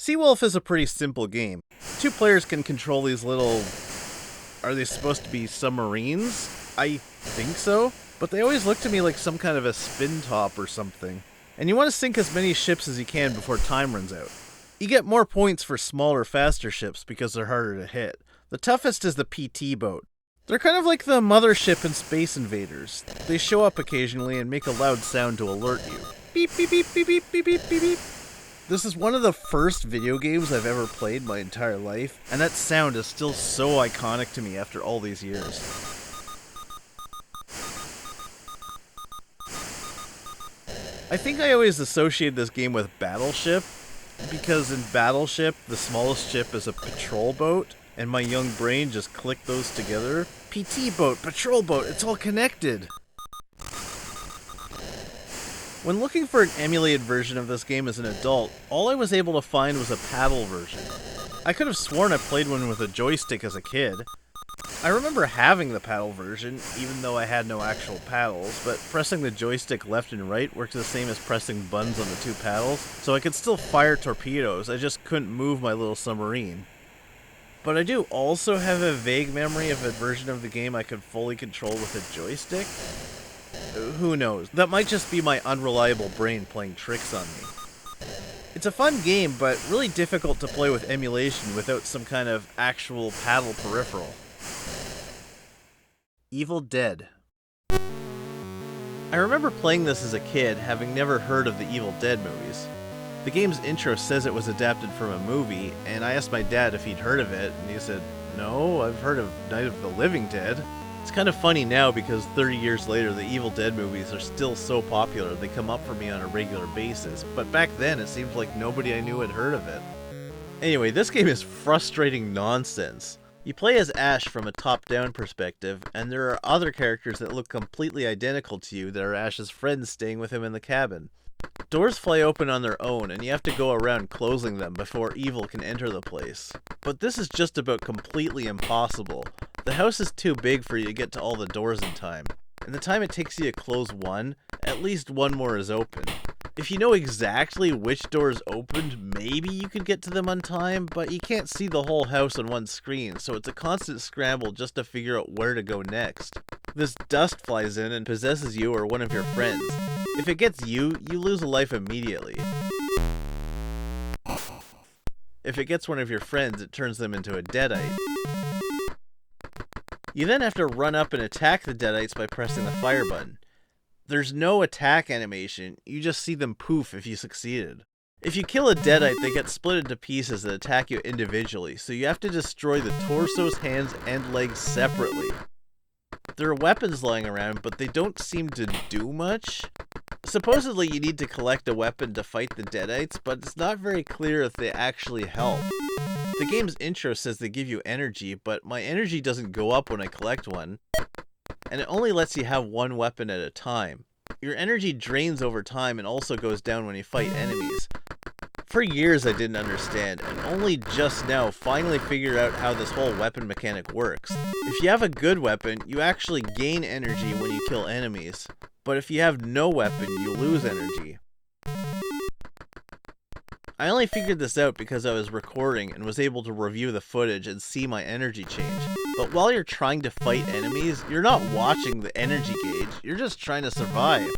Seawolf is a pretty simple game. Two players can control these little... Are they supposed to be submarines? I think so. But they always look to me like some kind of a spin top or something. And you want to sink as many ships as you can before time runs out. You get more points for smaller, faster ships because they're harder to hit. The toughest is the PT boat. They're kind of like the mothership in Space Invaders. They show up occasionally and make a loud sound to alert you. Beep, beep, beep, beep, beep, beep, beep, beep, beep. This is one of the first video games I've ever played my entire life, and that sound is still so iconic to me after all these years. I think I always associated this game with Battleship, because in Battleship, the smallest ship is a patrol boat, and my young brain just clicked those together. PT boat, patrol boat, it's all connected! When looking for an emulated version of this game as an adult, all I was able to find was a paddle version. I could have sworn I played one with a joystick as a kid. I remember having the paddle version, even though I had no actual paddles, but pressing the joystick left and right worked the same as pressing buttons on the two paddles, so I could still fire torpedoes, I just couldn't move my little submarine. But I do also have a vague memory of a version of the game I could fully control with a joystick. Who knows? That might just be my unreliable brain playing tricks on me. It's a fun game, but really difficult to play with emulation without some kind of actual paddle peripheral. Evil Dead. I remember playing this as a kid, having never heard of the Evil Dead movies. The game's intro says it was adapted from a movie, and I asked my dad if he'd heard of it, and he said, "No, I've heard of Night of the Living Dead." It's kind of funny now because 30 years later the Evil Dead movies are still so popular they come up for me on a regular basis, but back then it seems like nobody I knew had heard of it. Anyway, this game is frustrating nonsense. You play as Ash from a top-down perspective, and there are other characters that look completely identical to you that are Ash's friends staying with him in the cabin. Doors fly open on their own, and you have to go around closing them before evil can enter the place. But this is just about completely impossible. The house is too big for you to get to all the doors in time. And the time it takes you to close one, at least one more is open. If you know exactly which doors opened, maybe you could get to them on time, but you can't see the whole house on one screen, so it's a constant scramble just to figure out where to go next. This dust flies in and possesses you or one of your friends. If it gets you, you lose a life immediately. If it gets one of your friends, it turns them into a deadite. You then have to run up and attack the deadites by pressing the fire button. There's no attack animation, you just see them poof if you succeeded. If you kill a deadite, they get split into pieces that attack you individually, so you have to destroy the torsos, hands, and legs separately. There are weapons lying around, but they don't seem to do much. Supposedly you need to collect a weapon to fight the deadites, but it's not very clear if they actually help. The game's intro says they give you energy, but my energy doesn't go up when I collect one, and it only lets you have one weapon at a time. Your energy drains over time and also goes down when you fight enemies. For years I didn't understand, and only just now finally figured out how this whole weapon mechanic works. If you have a good weapon, you actually gain energy when you kill enemies, but if you have no weapon, you lose energy. I only figured this out because I was recording and was able to review the footage and see my energy change. But while you're trying to fight enemies, you're not watching the energy gauge, you're just trying to survive.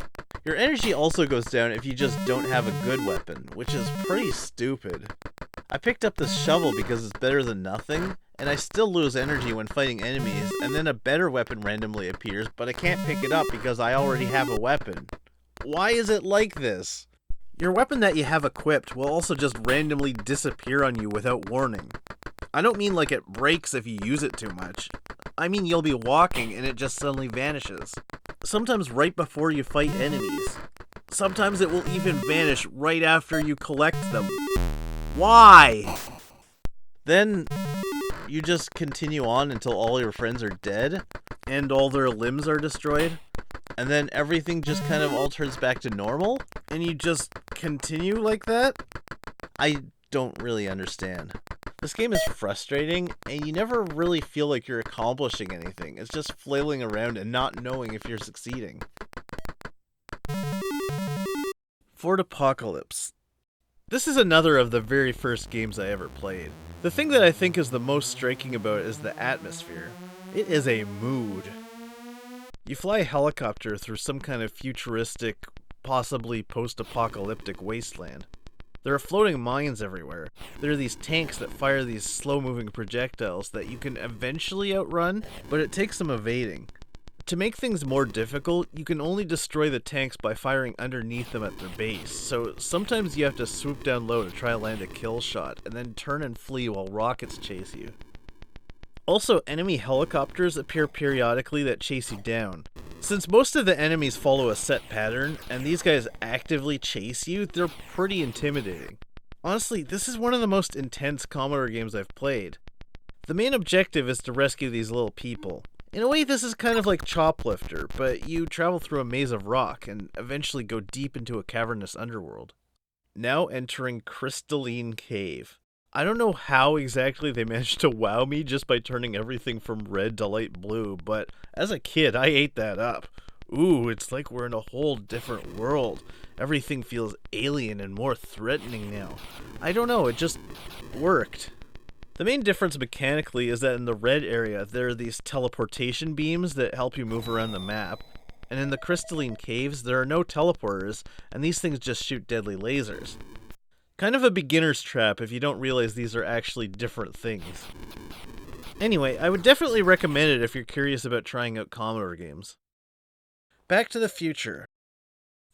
Your energy also goes down if you just don't have a good weapon, which is pretty stupid. I picked up this shovel because it's better than nothing, and I still lose energy when fighting enemies, and then a better weapon randomly appears, but I can't pick it up because I already have a weapon. Why is it like this? Your weapon that you have equipped will also just randomly disappear on you without warning. I don't mean like it breaks if you use it too much. I mean you'll be walking and it just suddenly vanishes. Sometimes right before you fight enemies. Sometimes it will even vanish right after you collect them. Why? Then you just continue on until all your friends are dead and all their limbs are destroyed. And then everything just kind of all turns back to normal, and you just continue like that? I don't really understand. This game is frustrating, and you never really feel like you're accomplishing anything. It's just flailing around and not knowing if you're succeeding. Fort Apocalypse. This is another of the very first games I ever played. The thing that I think is the most striking about it is the atmosphere. It is a mood. You fly a helicopter through some kind of futuristic, possibly post-apocalyptic wasteland. There are floating mines everywhere. There are these tanks that fire these slow-moving projectiles that you can eventually outrun, but it takes some evading. To make things more difficult, you can only destroy the tanks by firing underneath them at their base, so sometimes you have to swoop down low to try to land a kill shot, and then turn and flee while rockets chase you. Also, enemy helicopters appear periodically that chase you down. Since most of the enemies follow a set pattern, and these guys actively chase you, they're pretty intimidating. Honestly, this is one of the most intense Commodore games I've played. The main objective is to rescue these little people. In a way, this is kind of like Choplifter, but you travel through a maze of rock and eventually go deep into a cavernous underworld. Now entering Crystalline Cave. I don't know how exactly they managed to wow me just by turning everything from red to light blue, but as a kid, I ate that up. Ooh, it's like we're in a whole different world. Everything feels alien and more threatening now. I don't know, it just worked. The main difference mechanically is that in the red area, there are these teleportation beams that help you move around the map, and in the crystalline caves, there are no teleporters, and these things just shoot deadly lasers. Kind of a beginner's trap if you don't realize these are actually different things. Anyway, I would definitely recommend it if you're curious about trying out Commodore games. Back to the Future.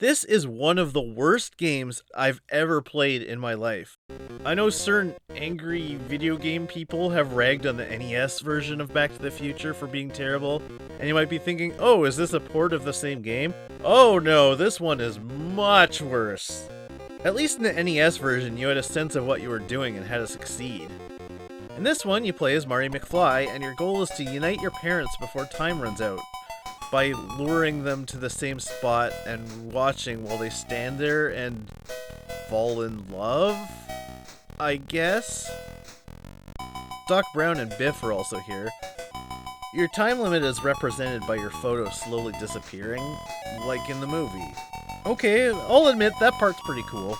This is one of the worst games I've ever played in my life. I know certain angry video game people have ragged on the NES version of Back to the Future for being terrible, and you might be thinking, oh, is this a port of the same game? Oh no, this one is much worse. At least in the NES version, you had a sense of what you were doing and how to succeed. In this one, you play as Marty McFly, and your goal is to unite your parents before time runs out, by luring them to the same spot and watching while they stand there and fall in love, I guess? Doc Brown and Biff are also here. Your time limit is represented by your photo slowly disappearing, like in the movie. Okay, I'll admit that part's pretty cool.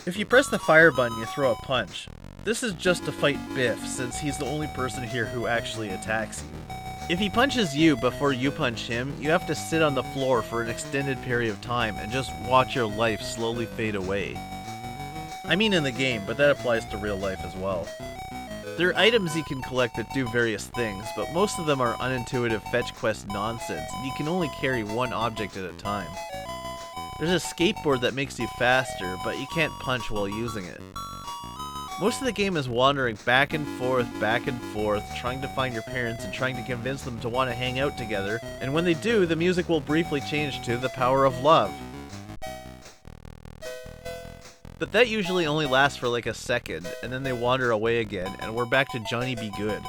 If you press the fire button, you throw a punch. This is just to fight Biff, since he's the only person here who actually attacks you. If he punches you before you punch him, you have to sit on the floor for an extended period of time and just watch your life slowly fade away. I mean in the game, but that applies to real life as well. There are items you can collect that do various things, but most of them are unintuitive fetch quest nonsense, and you can only carry one object at a time. There's a skateboard that makes you faster, but you can't punch while using it. Most of the game is wandering back and forth, trying to find your parents and trying to convince them to want to hang out together, and when they do, the music will briefly change to The Power of Love. But that usually only lasts for like a second, and then they wander away again, and we're back to Johnny Be Good.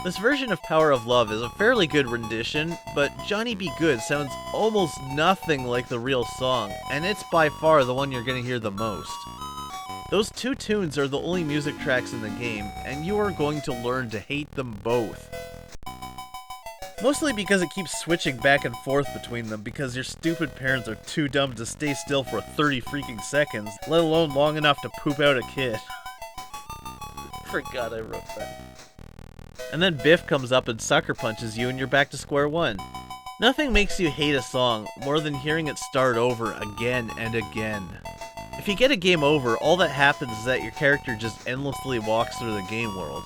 This version of Power of Love is a fairly good rendition, but Johnny Be Good sounds almost nothing like the real song, and it's by far the one you're going to hear the most. Those two tunes are the only music tracks in the game, and you are going to learn to hate them both. Mostly because it keeps switching back and forth between them because your stupid parents are too dumb to stay still for 30 freaking seconds, let alone long enough to poop out a kid. Forgot I wrote that. And then Biff comes up and sucker punches you and you're back to square one. Nothing makes you hate a song more than hearing it start over again and again. If you get a game over, all that happens is that your character just endlessly walks through the game world.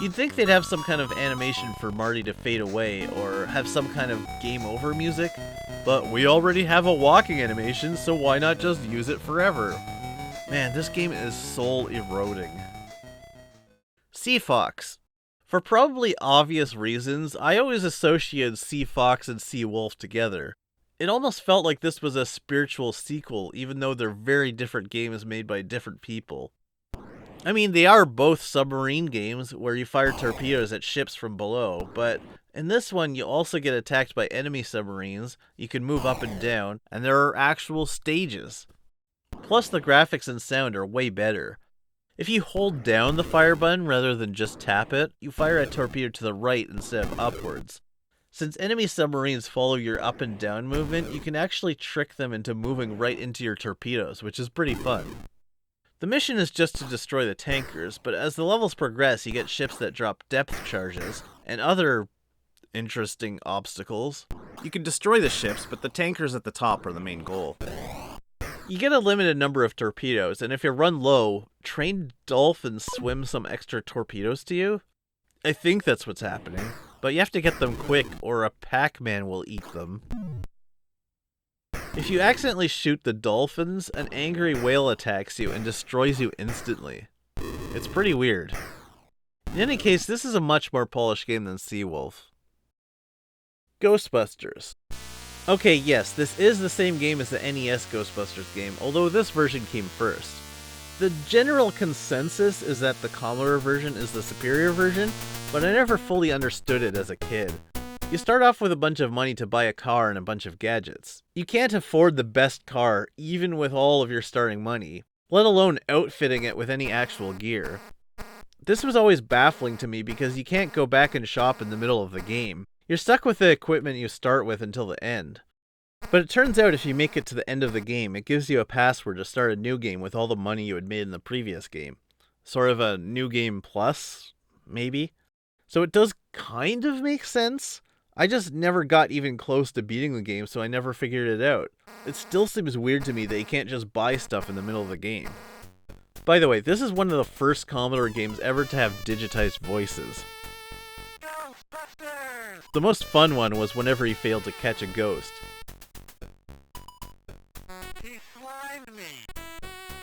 You'd think they'd have some kind of animation for Marty to fade away, or have some kind of game over music, but we already have a walking animation, so why not just use it forever? Man, this game is soul eroding. Sea Fox. For probably obvious reasons, I always associated Sea Fox and Sea Wolf together. It almost felt like this was a spiritual sequel, even though they're very different games made by different people. I mean, they are both submarine games where you fire torpedoes at ships from below, but in this one you also get attacked by enemy submarines, you can move up and down, and there are actual stages. Plus the graphics and sound are way better. If you hold down the fire button rather than just tap it, you fire a torpedo to the right instead of upwards. Since enemy submarines follow your up and down movement, you can actually trick them into moving right into your torpedoes, which is pretty fun. The mission is just to destroy the tankers, but as the levels progress, you get ships that drop depth charges and other interesting obstacles. You can destroy the ships, but the tankers at the top are the main goal. You get a limited number of torpedoes, and if you run low, trained dolphins swim some extra torpedoes to you? I think that's what's happening, but you have to get them quick or a Pac-Man will eat them. If you accidentally shoot the dolphins, an angry whale attacks you and destroys you instantly. It's pretty weird. In any case, this is a much more polished game than Seawolf. Ghostbusters. Okay, yes, this is the same game as the NES Ghostbusters game, although this version came first. The general consensus is that the Commodore version is the superior version, but I never fully understood it as a kid. You start off with a bunch of money to buy a car and a bunch of gadgets. You can't afford the best car even with all of your starting money, let alone outfitting it with any actual gear. This was always baffling to me because you can't go back and shop in the middle of the game. You're stuck with the equipment you start with until the end. But it turns out if you make it to the end of the game, it gives you a password to start a new game with all the money you had made in the previous game. Sort of a new game plus, maybe? So it does kind of make sense. I just never got even close to beating the game, so I never figured it out. It still seems weird to me that you can't just buy stuff in the middle of the game. By the way, this is one of the first Commodore games ever to have digitized voices. Ghostbusters! The most fun one was whenever he failed to catch a ghost. He slimed me!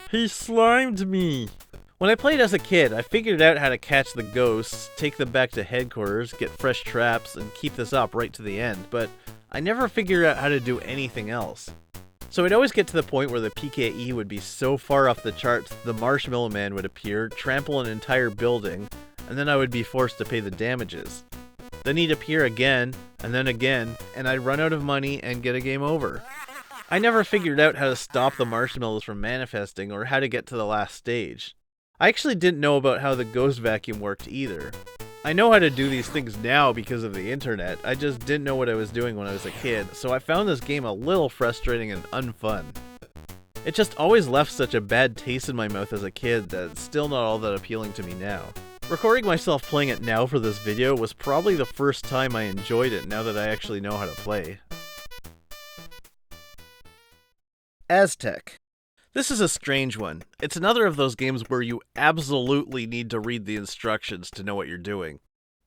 He slimed me! When I played as a kid, I figured out how to catch the ghosts, take them back to headquarters, get fresh traps, and keep this up right to the end, but I never figured out how to do anything else. So I'd always get to the point where the PKE would be so far off the charts, the Marshmallow Man would appear, trample an entire building, and then I would be forced to pay the damages. Then he'd appear again, and I'd run out of money and get a game over. I never figured out how to stop the marshmallows from manifesting or how to get to the last stage. I actually didn't know about how the ghost vacuum worked either. I know how to do these things now because of the internet, I just didn't know what I was doing when I was a kid, so I found this game a little frustrating and unfun. It just always left such a bad taste in my mouth as a kid that it's still not all that appealing to me now. Recording myself playing it now for this video was probably the first time I enjoyed it now that I actually know how to play. Aztec. This is a strange one. It's another of those games where you absolutely need to read the instructions to know what you're doing.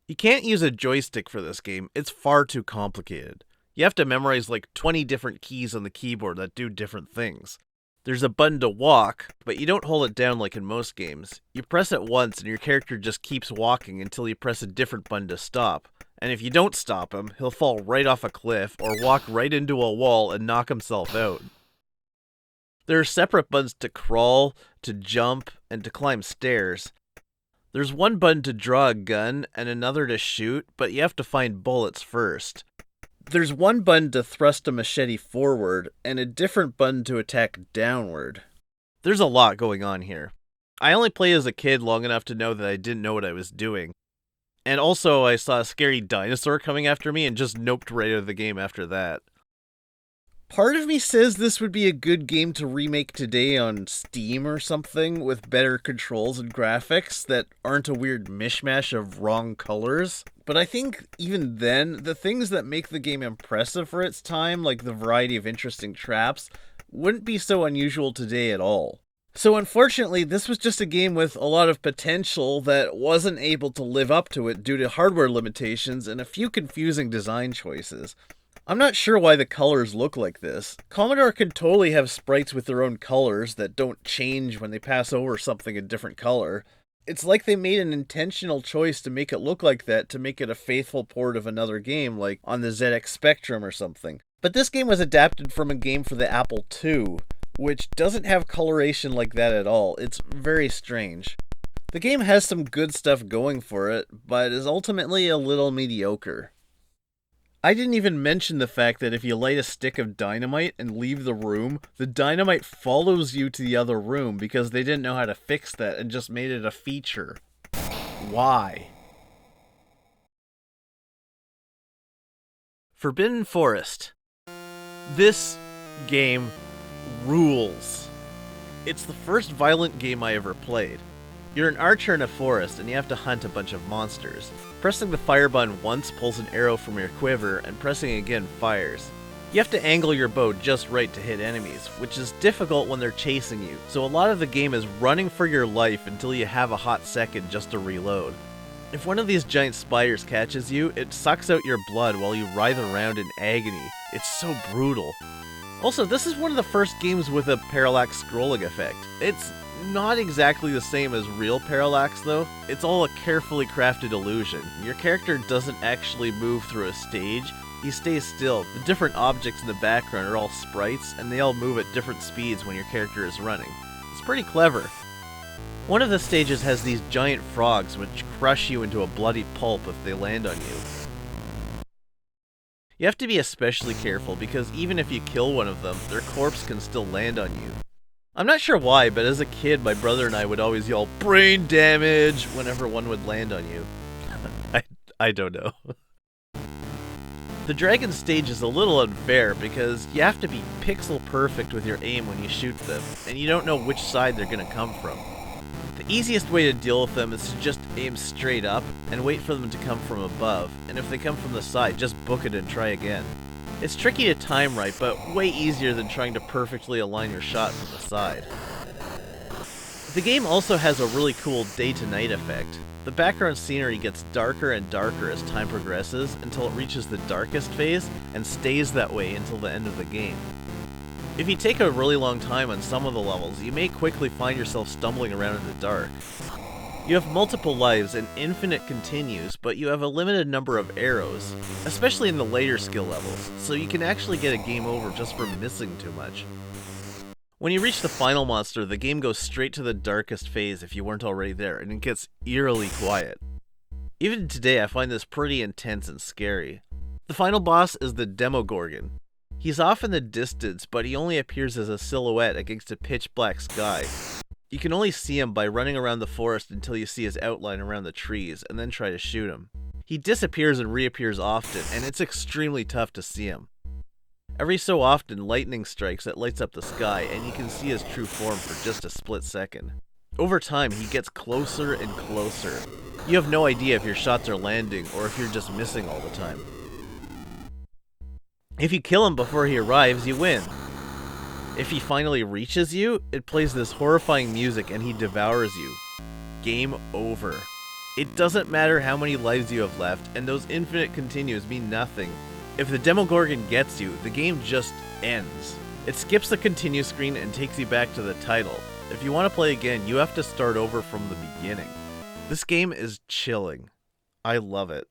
You can't use a joystick for this game, it's far too complicated. You have to memorize like 20 different keys on the keyboard that do different things. There's a button to walk, but you don't hold it down like in most games. You press it once and your character just keeps walking until you press a different button to stop. And if you don't stop him, he'll fall right off a cliff or walk right into a wall and knock himself out. There are separate buttons to crawl, to jump, and to climb stairs. There's one button to draw a gun and another to shoot, but you have to find bullets first. There's one button to thrust a machete forward, and a different button to attack downward. There's a lot going on here. I only played as a kid long enough to know that I didn't know what I was doing. And also, I saw a scary dinosaur coming after me and just noped right out of the game after that. Part of me says this would be a good game to remake today on Steam or something, with better controls and graphics that aren't a weird mishmash of wrong colors. But I think even then, the things that make the game impressive for its time, like the variety of interesting traps, wouldn't be so unusual today at all. So unfortunately, this was just a game with a lot of potential that wasn't able to live up to it due to hardware limitations and a few confusing design choices. I'm not sure why the colors look like this. Commodore can totally have sprites with their own colors that don't change when they pass over something a different color. It's like they made an intentional choice to make it look like that to make it a faithful port of another game, like on the ZX Spectrum or something. But this game was adapted from a game for the Apple II, which doesn't have coloration like that at all. It's very strange. The game has some good stuff going for it, but is ultimately a little mediocre. I didn't even mention the fact that if you light a stick of dynamite and leave the room, the dynamite follows you to the other room because they didn't know how to fix that and just made it a feature. Why? Forbidden Forest. This game rules. It's the first violent game I ever played. You're an archer in a forest and you have to hunt a bunch of monsters. Pressing the fire button once pulls an arrow from your quiver, and pressing again fires. You have to angle your bow just right to hit enemies, which is difficult when they're chasing you, so a lot of the game is running for your life until you have a hot second just to reload. If one of these giant spiders catches you, it sucks out your blood while you writhe around in agony. It's so brutal. Also, this is one of the first games with a parallax scrolling effect. It's not exactly the same as real parallax though. It's all a carefully crafted illusion. Your character doesn't actually move through a stage. He stays still. The different objects in the background are all sprites, and they all move at different speeds when your character is running. It's pretty clever. One of the stages has these giant frogs which crush you into a bloody pulp if they land on you. You have to be especially careful because even if you kill one of them, their corpse can still land on you. I'm not sure why, but as a kid, my brother and I would always yell, "Brain damage!" whenever one would land on you. I don't know. The dragon stage is a little unfair because you have to be pixel perfect with your aim when you shoot them, and you don't know which side they're going to come from. The easiest way to deal with them is to just aim straight up and wait for them to come from above, and if they come from the side, just book it and try again. It's tricky to time right, but way easier than trying to perfectly align your shot from the side. The game also has a really cool day-to-night effect. The background scenery gets darker and darker as time progresses until it reaches the darkest phase and stays that way until the end of the game. If you take a really long time on some of the levels, you may quickly find yourself stumbling around in the dark. You have multiple lives and infinite continues, but you have a limited number of arrows, especially in the later skill levels, so you can actually get a game over just for missing too much. When you reach the final monster, the game goes straight to the darkest phase if you weren't already there, and it gets eerily quiet. Even today, I find this pretty intense and scary. The final boss is the Demogorgon. He's off in the distance, but he only appears as a silhouette against a pitch black sky. You can only see him by running around the forest until you see his outline around the trees, and then try to shoot him. He disappears and reappears often, and it's extremely tough to see him. Every so often, lightning strikes that lights up the sky, and you can see his true form for just a split second. Over time, he gets closer and closer. You have no idea if your shots are landing, or if you're just missing all the time. If you kill him before he arrives, you win. If he finally reaches you, it plays this horrifying music and he devours you. Game over. It doesn't matter how many lives you have left, and those infinite continues mean nothing. If the Demogorgon gets you, the game just ends. It skips the continue screen and takes you back to the title. If you want to play again, you have to start over from the beginning. This game is chilling. I love it.